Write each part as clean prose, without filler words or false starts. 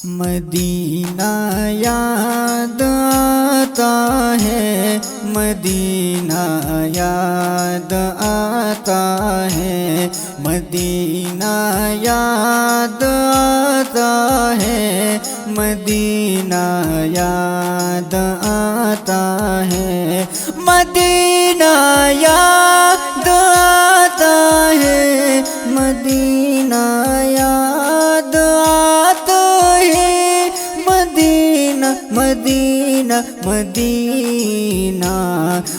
مدینہ یاد آتا ہے، مدینہ یاد آتا ہے، مدینہ یاد آتا ہے، مدینہ یاد آتا ہے، مدینہ یاد آتا ہے، مدینہ یاد آتا ہے، مدینہ مدینہ مدینہ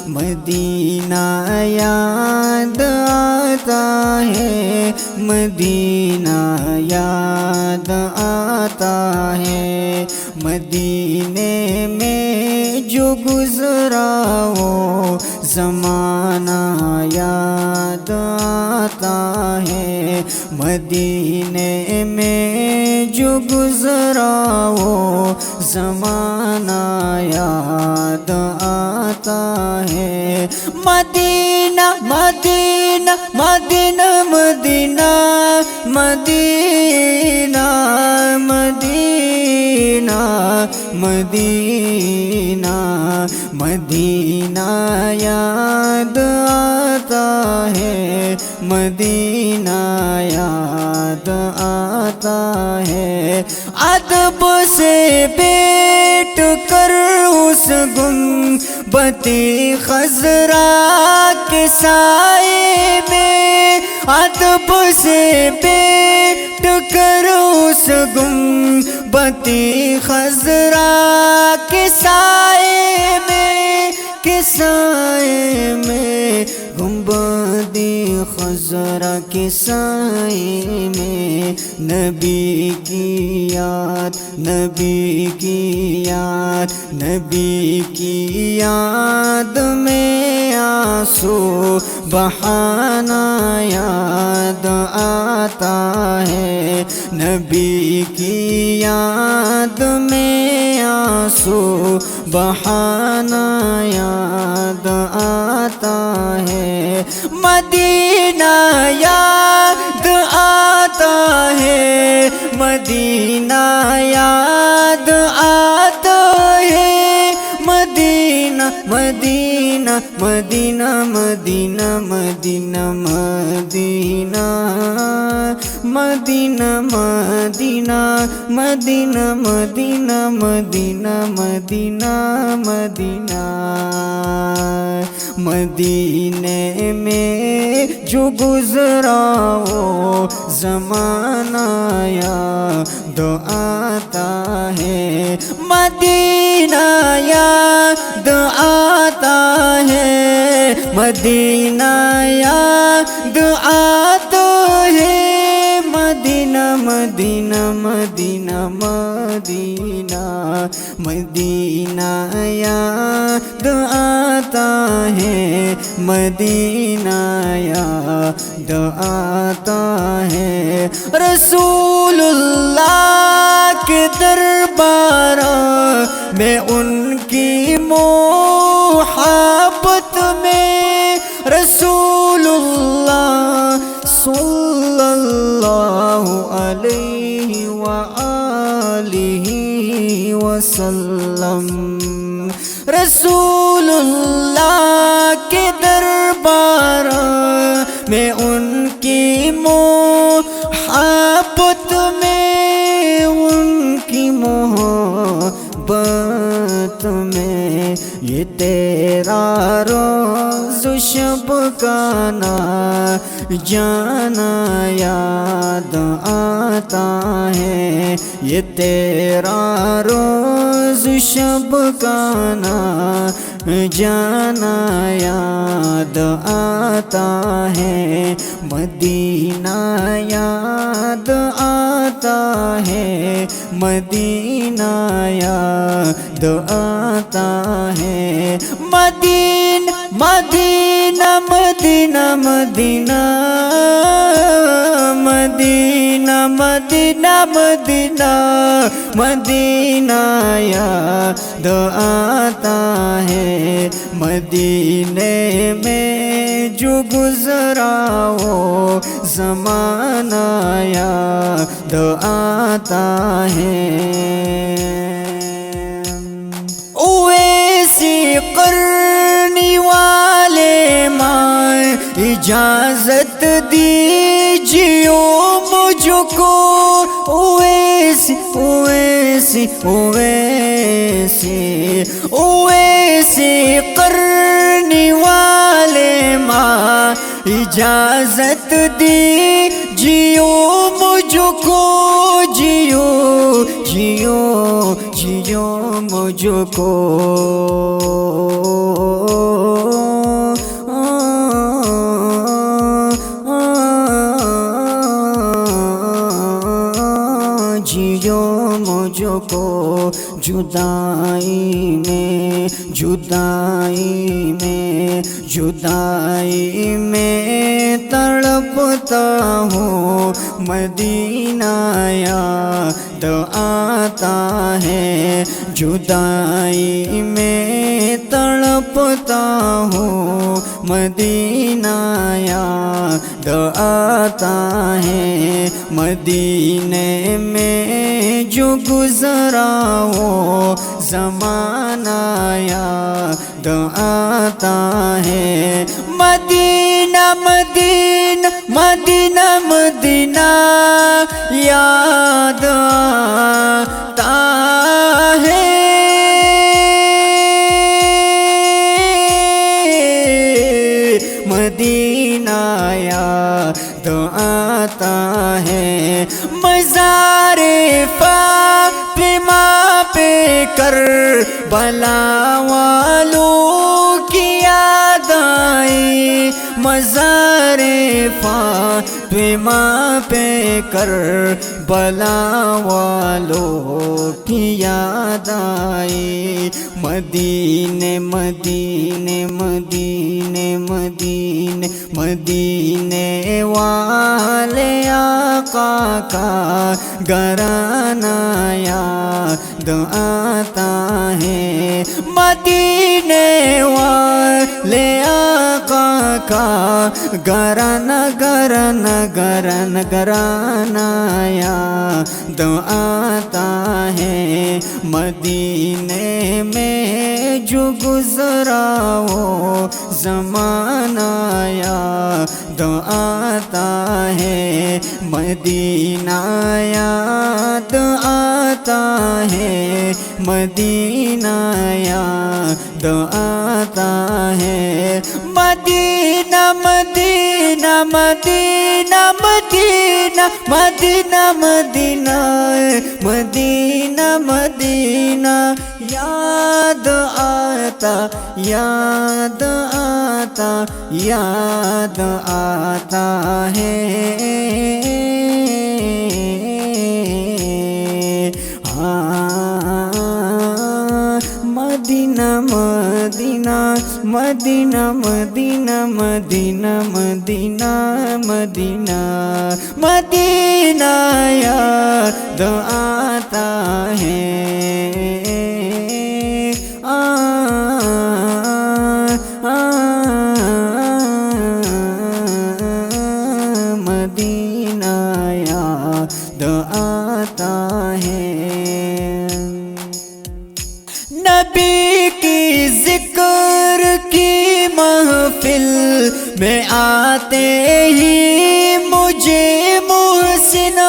مدینہ یاد آتا ہے، مدینہ یاد آتا ہے، مدینے میں جو گزرا وہ زمانہ یاد آتا ہے، مدینے میں جو گزرا وہ زمانہ یاد آتا ہے، مدینہ مدینہ مدینہ مدینہ مدینہ مدینہ مدینہ مدینہ یاد آتا ہے، مدینہ یاد آتا ہے، ادب سے بیٹھ کر اس گنبد خضرا کے سائے میں، ادب سے بیٹھ کر اس گنبد خضرا کے سائے میں، کے سائے میں، گنبد خضرا کے سائے میں، نبی کی یاد، نبی کی یاد، نبی کی یاد میں آنسو بہانا یاد آتا ہے، نبی کی یاد میں آنسو بہانا یاد آتا ہے، مدینہ یاد آتا ہے، مدینہ یاد آتا ہے، مدینہ مدینہ مدینہ مدینہ مدینہ مدینہ مدینہ مدینہ مدینہ مدینہ مدینہ مدینہ مدینہ، مدینے میں جو گزرا وہ زمانہ یاد آتا ہے، مدینہ یاد آتا ہے، مدینہ یاد آتا ہے، مدینہ مدینہ مدینہ مدینہ مدینہ یاد آتا ہے، مدینہ یاد آتا ہے، رسول اللہ کے دربار میں ان کی محبت میں، رسول اللہ صلی اللہ علیہ وآلہ وسلم، رسول اللہ کے دربار میں ان کی محبت میں، ان کی محبت میں، یہ تیرا روز شب کا نا جانا یاد آتا ہے، یہ تیرا روز شب کا نا جانا یاد آتا ہے، مدینہ یاد آتا ہے، مدینہ یاد آتا ہے، مدینہ مدینہ مدینہ مدینہ مدینہ مدینہ مدینہ مدینہ یاد آتا ہے، مدینے میں جو گزرا وہ زمانہ یاد آتا ہے۔ اجازت دیجیو مجھ کو اویسی اویسی اویسی اویسی کرنی والے ماں اجازت دیجیو مجھ کو جیو جیو جیو مجھ کو جیو مجھ کو جدائی میں جدائی میں جدائی میں تڑپتا ہوں مدینہ یاد آتا ہے جدائی میں تڑپتا ہوں مدینہ یاد آتا ہے مدینے میں جو گزرا وہ زمانہ یاد آتا ہے مدینہ مدینہ مدینہ مدینہ یاد آتا ہے مدینہ یاد آتا ہے مزار فاطمہ پہ کربلا والوں کی یاد آئی مزار فاطمہ پہ کربلا والوں کی یاد آئی مدینے مدینے مدینے مدینے مدینے والے آقا کا گھرانہ یاد آتا ہے مدینے والے آقا کا گھرانہ گھرانہ گھرانہ گھرانہ یاد آتا ہے مدینے میں جو گزرا وہ زمانہ یاد آتا ہے مدینہ یاد آتا ہے مدینہ یاد آتا ہے مدینہ مدینہ مدینہ مدینہ مدینہ مدینہ مدینہ مدینہ یاد آتا یاد آتا یاد آتا ہے مدینہ مدینہ مدینہ مدینہ مدینہ مدینہ مدینہ مدینہ یاد آتا ہے مدینہ یاد آتا ہے نبی کی ذکر کی محفل میں آتے ہی مجھے محسن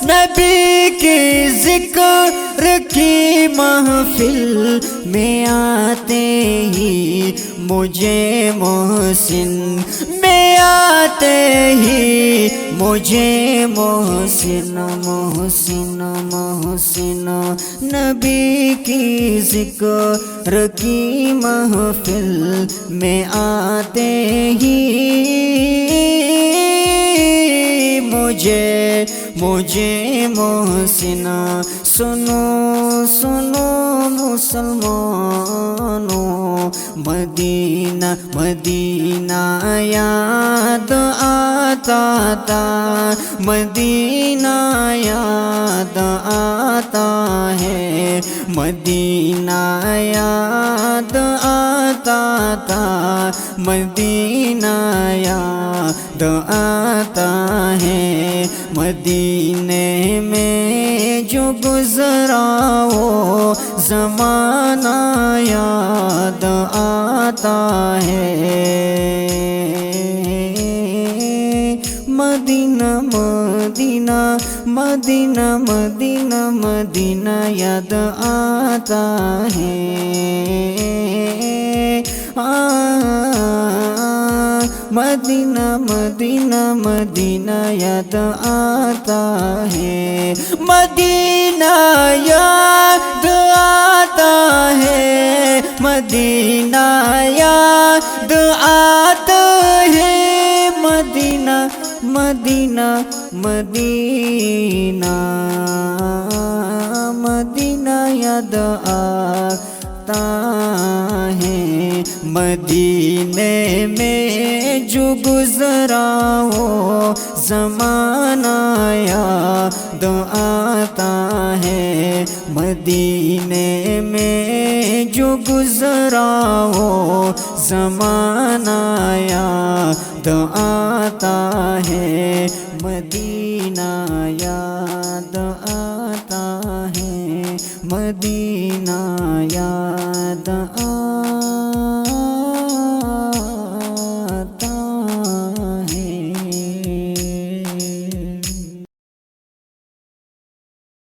نبی کی ذکر کی محفل میں آتے ہی مجھے محسن میں آتے ہی مجھے محسن محسن محسن نبی کی ذکر کی محفل میں آتے ہی مجھے محسن سنو سنو مسلمانوں مدینہ مدینہ یاد آتا تھا مدینہ یاد آتا ہے مدینہ یاد آتا تھا مدینہ یاد آتا ہے مدینے میں جو گزرا وہ زمانہ یاد آتا ہے مدینہ مدینہ مدینہ مدینہ یاد آتا ہے مدینہ مدینہ مدینہ یاد آتا ہے مدینہ یاد آتا ہے مدینہ یاد آتا ہے مدینہ مدینہ مدینہ مدینہ یاد آتا ہے مدینے میں جو گزرا وہ زمانہ یاد آتا ہے مدینے میں جو گزرا وہ زمانہ یاد آتا ہے مدینہ یاد آتا ہے مدینہ یاد